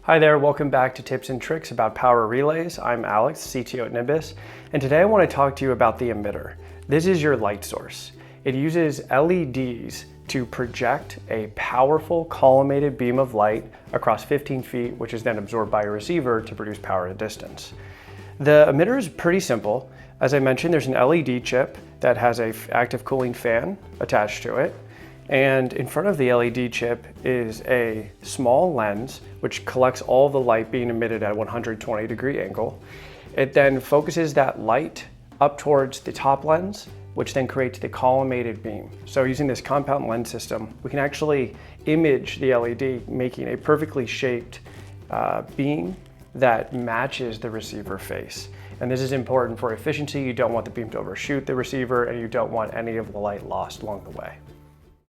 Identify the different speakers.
Speaker 1: Hi there, welcome back to Tips and Tricks about Power Relays. I'm Alex, CTO at Nimbus, and today I want to talk to you about the emitter. This is your light source. It uses LEDs to project a powerful collimated beam of light across 15 feet, which is then absorbed by a receiver to produce power at a distance. The emitter is pretty simple. As I mentioned, there's an LED chip that has an active cooling fan attached to it. And in front of the LED chip is a small lens which collects all the light being emitted at a 120-degree angle. It then focuses that light up towards the top lens, which then creates the collimated beam. So using this compound lens system, we can actually image the LED, making a perfectly shaped beam that matches the receiver face. And this is important for efficiency. You don't want the beam to overshoot the receiver, and you don't want any of the light lost along the way.